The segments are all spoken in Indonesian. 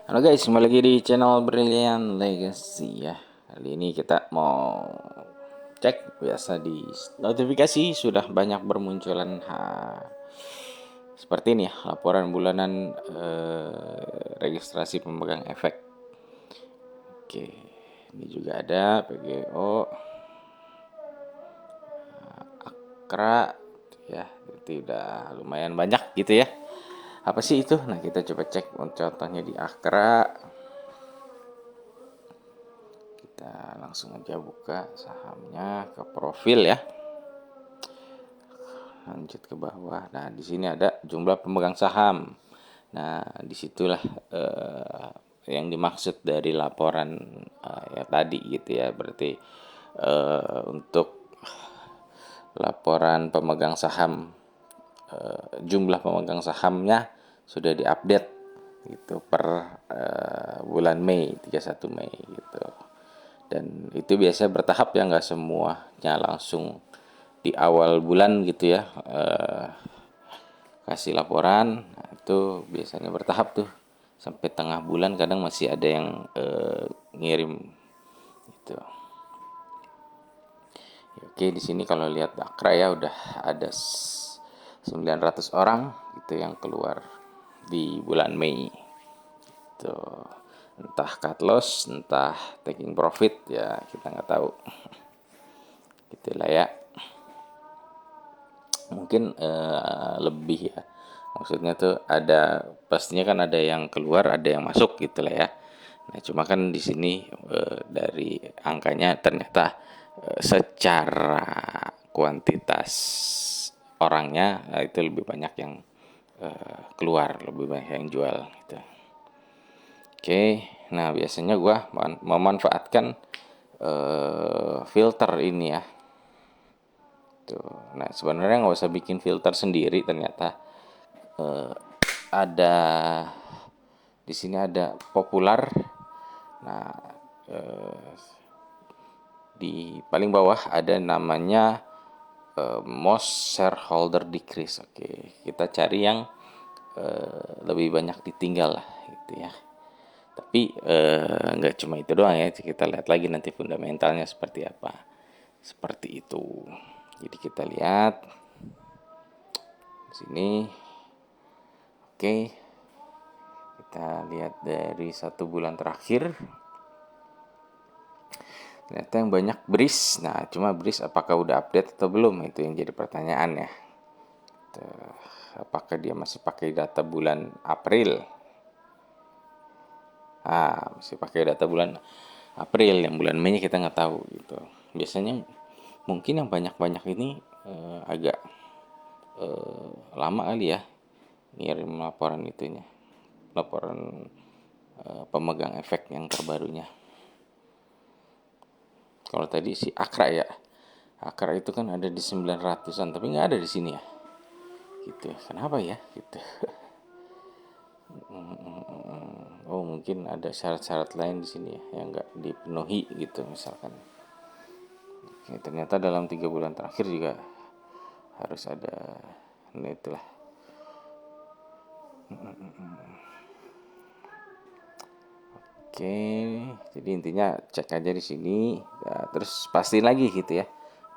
Halo guys, kembali lagi di channel Brilliant Legacy ya. Kali ini kita mau cek, biasa di notifikasi sudah banyak bermunculan seperti ini ya, laporan bulanan registrasi pemegang efek. Oke, ini juga ada PGO, Akra ya, itu udah lumayan banyak gitu ya. Apa sih itu? Nah, kita coba cek contohnya di Akra. Kita langsung aja buka sahamnya ke profil ya. Lanjut ke bawah. Nah, di sini ada jumlah pemegang saham. Nah, disitulah yang dimaksud dari laporan ya tadi gitu ya. Berarti untuk laporan pemegang saham, jumlah pemegang sahamnya sudah diupdate gitu per bulan Mei, 31 Mei gitu. Dan itu biasanya bertahap ya, nggak semuanya langsung di awal bulan gitu ya, kasih laporan. Nah, itu biasanya bertahap tuh sampai tengah bulan, kadang masih ada yang ngirim gitu. Oke, di sini kalau lihat Akra ya udah ada 900 orang gitu yang keluar di bulan Mei. Gitu. Entah cut loss, entah taking profit ya kita nggak tahu. Gitulah ya. Mungkin lebih ya. Maksudnya tuh ada, pastinya kan ada yang keluar, ada yang masuk gitu lah ya. Nah, cuma kan di sini dari angkanya ternyata secara kuantitas orangnya itu lebih banyak yang keluar, lebih banyak yang jual gitu. Oke, nah biasanya gua memanfaatkan filter ini ya. Tuh. Nah, sebenarnya nggak usah bikin filter sendiri, ternyata eh, ada di sini ada populer. Nah, eh, di paling bawah ada namanya most shareholder decrease. Oke, kita cari yang lebih banyak ditinggal lah gitu ya. Tapi nggak cuma itu doang ya, kita lihat lagi nanti fundamentalnya seperti apa. Seperti itu. Jadi kita lihat di sini. Oke, kita lihat dari 1 bulan terakhir. Ternyata yang banyak BRIS. Nah, cuma BRIS apakah udah update atau belum? Itu yang jadi pertanyaan ya. Tuh, apakah dia masih pakai data bulan April? Masih pakai data bulan April. Yang bulan Mei kita nggak tahu gitu. Biasanya mungkin yang banyak-banyak ini agak lama kali ya ngirim laporan itunya. Laporan pemegang efek yang terbarunya. Kalau tadi si Akra ya, Akra itu kan ada di 900-an, tapi nggak ada di sini ya. Gitu. Kenapa ya? Gitu. Oh, mungkin ada syarat-syarat lain di sini ya yang nggak dipenuhi gitu misalkan. Oke, ternyata dalam 3 bulan terakhir juga harus ada. Nah, itulah. Oke, jadi intinya cek aja di sini, ya, terus pastiin lagi gitu ya,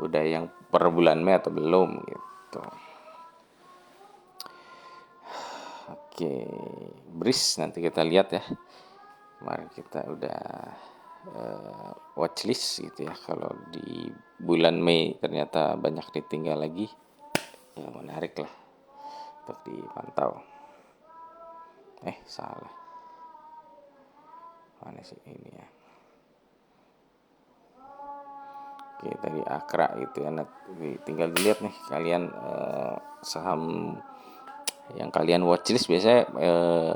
udah yang per bulan Mei atau belum gitu. Oke, BRIS nanti kita lihat ya. Kemarin kita udah watchlist gitu ya. Kalau di bulan Mei ternyata banyak ditinggal lagi, ya menarik lah untuk dipantau. Salah. Mana sih ini ya? Oke, tadi Akra gitu ya. Nah, tinggal dilihat nih kalian saham yang kalian watchlist biasanya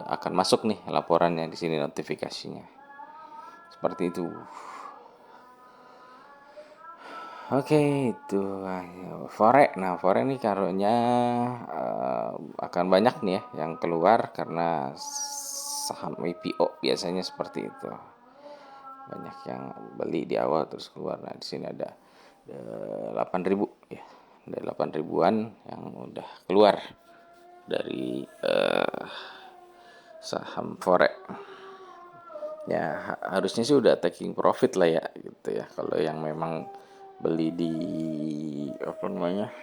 akan masuk nih laporannya di sini, notifikasinya. Seperti itu. Oke, itu Forex. Nah, Forex ini karunya akan banyak nih ya yang keluar karena saham IPO biasanya seperti itu. Banyak yang beli di awal terus keluar. Nah, di sini ada 8.000 ya. Ada 8 ribuan yang udah keluar dari saham Forex. Ya harusnya sih udah taking profit lah ya gitu ya. Kalau yang memang beli di apa namanya,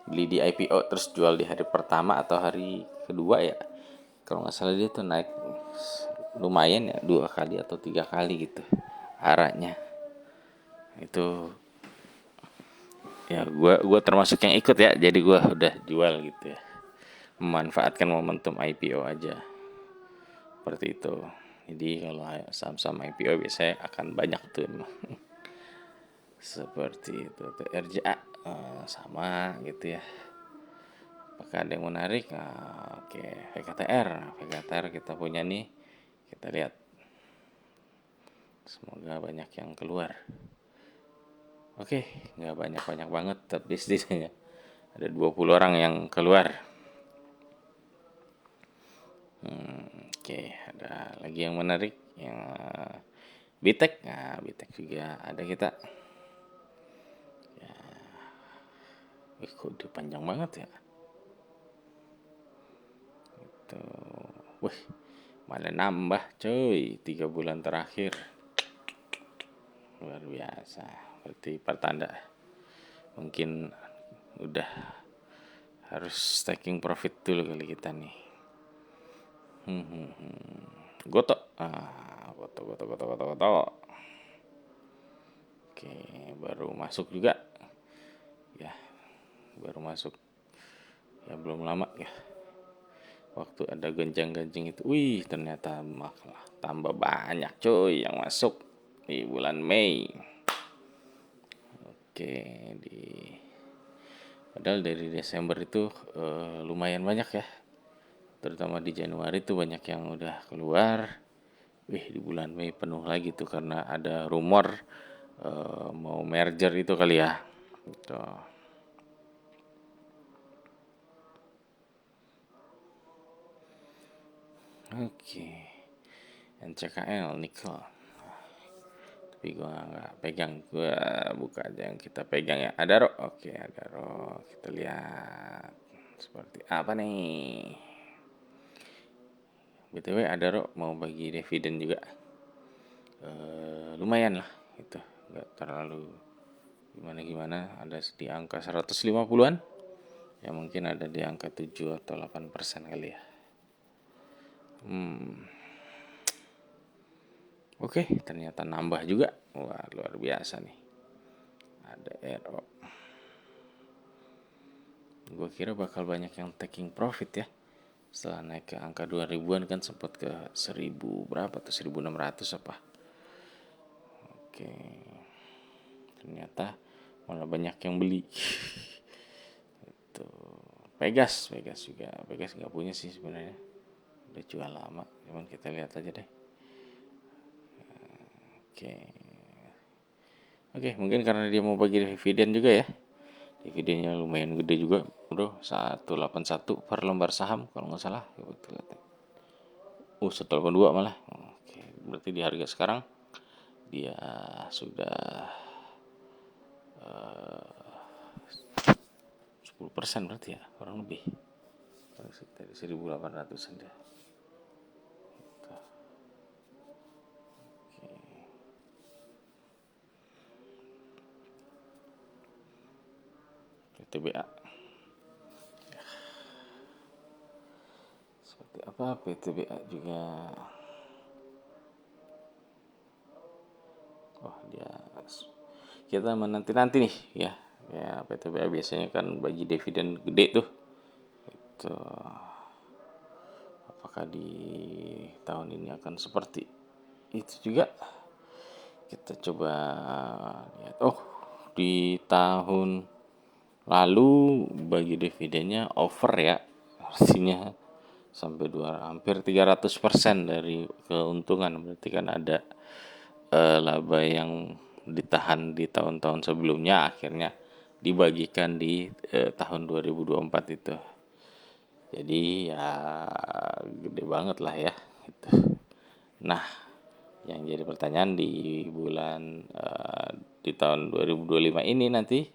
beli di IPO terus jual di hari pertama atau hari kedua ya, kalau nggak salah dia tuh naik lumayan ya, 2 kali atau 3 kali gitu arahnya itu. Ya gua termasuk yang ikut ya, jadi gua udah jual gitu ya, memanfaatkan momentum IPO aja seperti itu. Jadi kalau saham-saham IPO biasanya akan banyak tuh emang. Seperti itu tuh RJA sama gitu ya. Apakah ada yang menarik? Nah, oke, VKTR kita punya nih, kita lihat. Semoga banyak yang keluar. Oke, nggak banyak-banyak banget tapi setidaknya ada 20 orang yang keluar. Oke, ada lagi yang menarik yang Bitek. Nah, Bitek juga ada kita. Kok udah panjang banget ya? Tuh. Wih, malah nambah coy 3 bulan terakhir. Luar biasa. Berarti pertanda mungkin udah harus taking profit dulu kali kita nih. Goto. Goto. Oke, baru masuk juga. Ya, baru masuk. Ya belum lama ya. Waktu ada genjang-genjing itu, wih ternyata malah tambah banyak coy yang masuk di bulan Mei. Oke, di padahal dari Desember itu lumayan banyak ya. Terutama di Januari tuh banyak yang udah keluar. Wih, di bulan Mei penuh lagi tuh karena ada rumor mau merger itu kali ya. Gitu. Oke. NCKL Nikel. Tapi gua nggak pegang, gua buka aja yang kita pegang ya. Adaro. Oke, Adaro. Kita lihat seperti apa nih. BTW Adaro mau bagi dividen juga. Lumayan lah itu, nggak terlalu gimana-gimana, ada di angka 150-an ya, mungkin ada di angka 7 atau 8% kali ya. Oke, ternyata nambah juga. Wah, luar biasa nih. Ada RO. Gue kira bakal banyak yang taking profit ya. Setelah naik ke angka 2000-an kan sempat ke 1000 berapa tuh, 1600 apa. Oke. Ternyata malah banyak yang beli. Tuh. Pegas juga. Pegas nggak punya sih sebenarnya. Udah jual lama, cuman kita lihat aja deh. Oke. Oke, mungkin karena dia mau bagi dividen juga ya. Dividennya lumayan gede juga, bro. 181 per lembar saham kalau nggak salah. Coba kita lihat. 182 malah. Oke, berarti di harga sekarang dia sudah 10% berarti ya, kurang lebih. Dari 1800-an deh. PTBA. Seperti apa PTBA juga. Oh, dia kita menanti-nanti nih ya. Ya, PTBA biasanya kan bagi dividen gede tuh. Itu apakah di tahun ini akan seperti itu juga? Kita coba lihat. Oh, di tahun lalu bagi dividennya over ya. Artinya sampai hampir 300% dari keuntungan. Berarti kan ada laba yang ditahan di tahun-tahun sebelumnya akhirnya dibagikan di tahun 2024 itu. Jadi ya gede banget lah ya gitu. Nah, yang jadi pertanyaan di bulan di tahun 2025 ini nanti,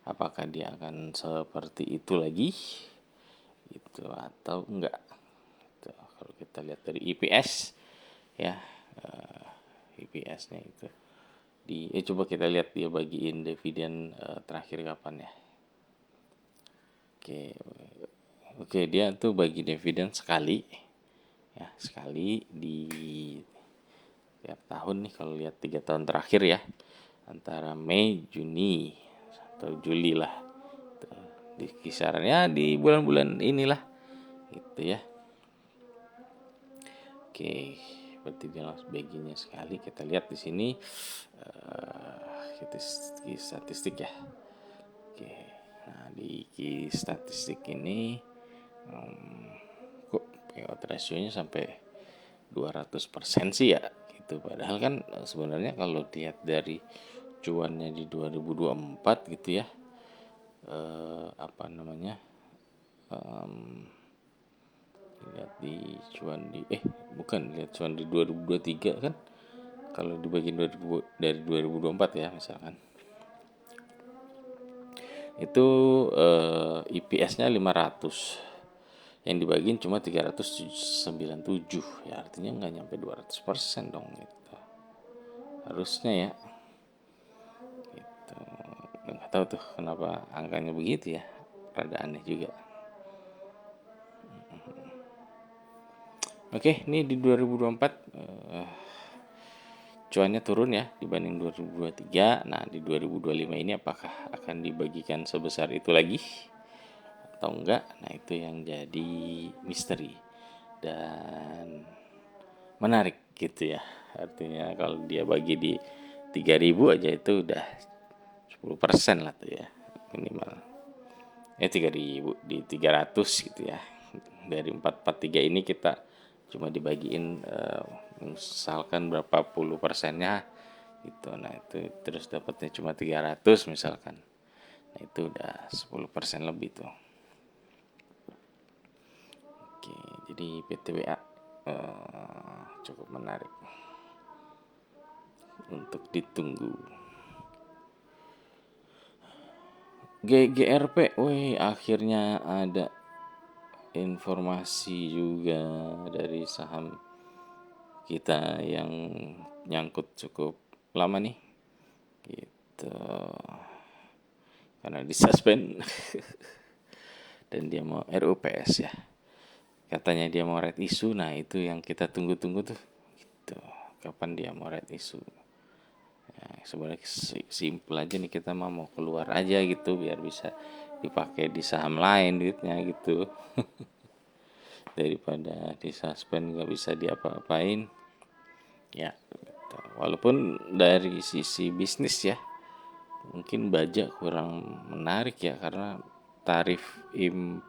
apakah dia akan seperti itu lagi gitu atau enggak gitu. Kalau kita lihat dari EPS ya, EPS-nya itu. Coba kita lihat dia bagiin dividen terakhir kapan ya. Oke, oke, dia tuh bagi dividen sekali, ya, sekali di tiap tahun nih. Kalau lihat 3 tahun terakhir ya, antara Mei, Juni atau Juli lah, di kisarannya di bulan-bulan inilah gitu ya. Oke, berarti dia langsung baginya sekali. Kita lihat di sini kita statistik ya. Oke, nah di statistik ini kok payout ratio-nya sampai 200% sih ya gitu. Padahal kan sebenarnya kalau lihat dari cuannya di 2024 gitu ya, apa namanya, lihat di cuan di bukan, lihat cuan di 2023 kan, kalau dibagi dari 2024 ya misalkan, itu EPS-nya 500, yang dibagiin cuma 397, ya artinya nggak nyampe 200% dong gitu harusnya ya gitu. Nggak tahu tuh kenapa angkanya begitu ya, rada aneh juga. Oke, ini di 2024 cuannya turun ya dibanding 2023. Nah, di 2025 ini apakah akan dibagikan sebesar itu lagi atau enggak? Nah, itu yang jadi misteri dan menarik gitu ya. Artinya kalau dia bagi di 3.000 aja itu udah 10% lah tuh ya minimal. 3.000 di 300 gitu ya. Dari 443 ini kita cuma dibagiin misalkan berapa puluh persennya gitu. Nah, itu terus dapatnya cuma 300 misalkan. Nah, itu udah 10% lebih tuh. Oke, jadi PTWA cukup menarik untuk ditunggu. GGRP, wih, akhirnya ada informasi juga dari saham kita yang nyangkut cukup lama nih gitu, karena disuspend dan dia mau RUPS ya, katanya dia mau red issue. Nah, itu yang kita tunggu-tunggu tuh gitu, kapan dia mau red issue. Sebenarnya simple aja nih, kita mau keluar aja gitu biar bisa dipakai di saham lain duitnya gitu daripada disuspend nggak bisa diapa-apain ya gitu. Walaupun dari sisi bisnis ya mungkin baja kurang menarik ya, karena tarif importnya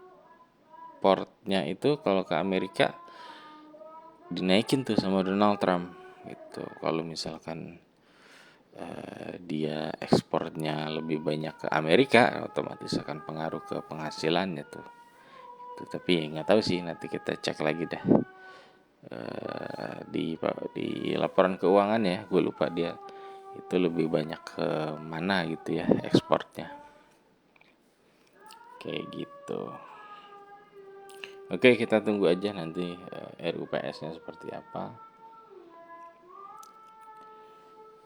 itu kalau ke Amerika dinaikin tuh sama Donald Trump gitu. Kalau misalkan dia ekspornya lebih banyak ke Amerika, otomatis akan pengaruh ke penghasilannya tuh. Tapi nggak tahu sih, nanti kita cek lagi dah di laporan keuangan ya. Gue lupa dia itu lebih banyak ke mana gitu ya ekspornya, kayak gitu. Oke, kita tunggu aja nanti RUPS-nya seperti apa.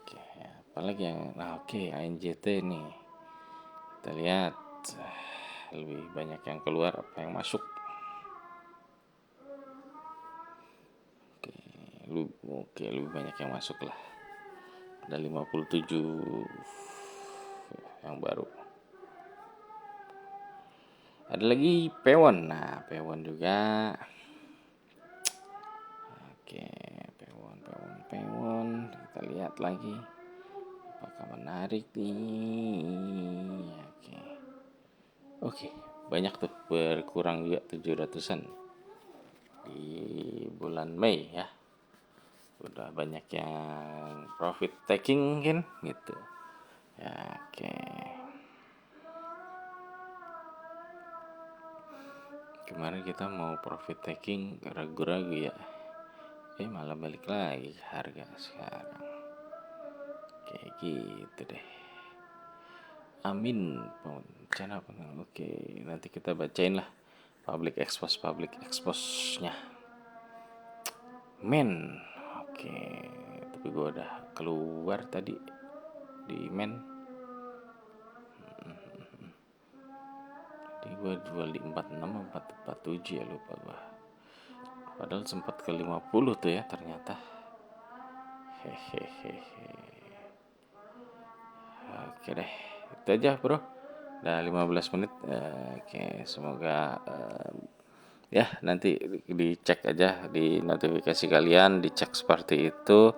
Oke, apalagi yang ANJT nih. Kita lihat lebih banyak yang keluar apa yang masuk. Lebih banyak yang masuk lah. Ada 57 yang baru. Ada lagi Pewon. Nah, Pewon juga. Oke, Pewon. Kita lihat lagi. Apakah menarik nih? Oke, banyak tuh, berkurang juga 700-an di bulan Mei ya. Udah banyak yang profit taking mungkin gitu. Ya, oke. Kemarin kita mau profit taking ragu-ragu ya. Malah balik lagi harga sekarang. Kayak gitu deh. Amin channel. Oke, nanti kita bacain lah public expose-nya. Men. Oke, tapi gue udah keluar tadi di men. Jadi gue jual di 46 447 ya, lupa gue. Padahal sempat ke 50 tuh ya ternyata. Hehehe. Oke deh, itu aja bro. Udah 15 menit. Oke, semoga ya nanti dicek aja di notifikasi kalian, dicek seperti itu.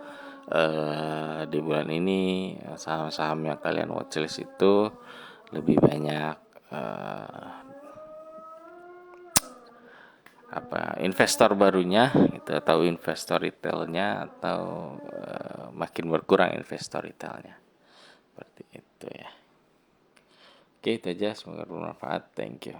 Di bulan ini saham-saham yang kalian watchlist itu lebih banyak investor barunya itu, atau investor retailnya, atau makin berkurang investor retailnya, seperti itu ya. Oke, itu aja, semoga bermanfaat. Thank you.